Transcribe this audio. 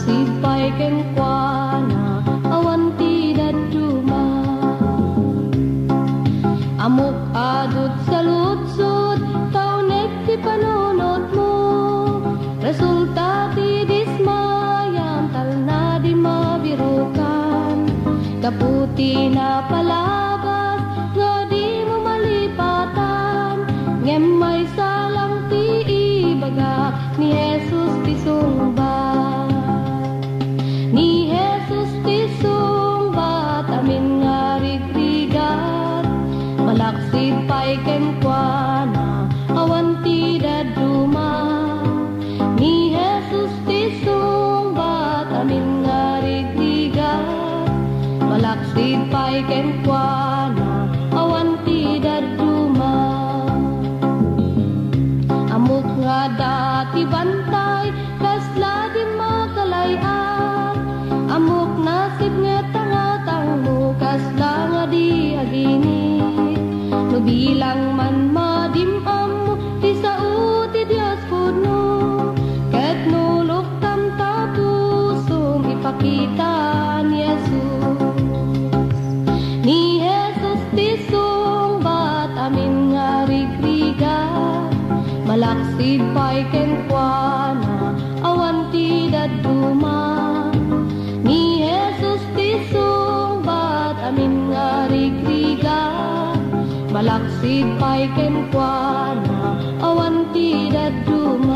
Malaksig pa'y kengkwana, awan ti daduma. Amok adot sa lutsod, kaunek ti panunod mo. Resulta ti dismayam, tal na di mabirukan. Kaputi na palabas, nga di mo malipatan. Ngem may salang ti ibaga, ni Jesus ti sungbat. Ni Jesus ti sungbat, amin nga rigrigat. Malaksig pa'y kengkwana, awan ti daduma. Ni Jesus ti sungbat, amin nga rigrigat. Malaksig pa'y kengkwana, awan ti daduma. Amok nga dati bantay, kasla di makalayan. Amok nasib nga tangatang mo, kasla nga di aginit. No bilang man madimam mo, di sao ti Diyos puno. Ket nulok tam tapusong, ipakita ni Jesus. Ni Jesus ti sungbat, amin nga rigrigat. Malaksig pa'y kengkwana, awan ti daduma. Ni Jesus ti sungbat, amin nga rigrigat. Malaksig pa'y kengkwana, awan ti daduma.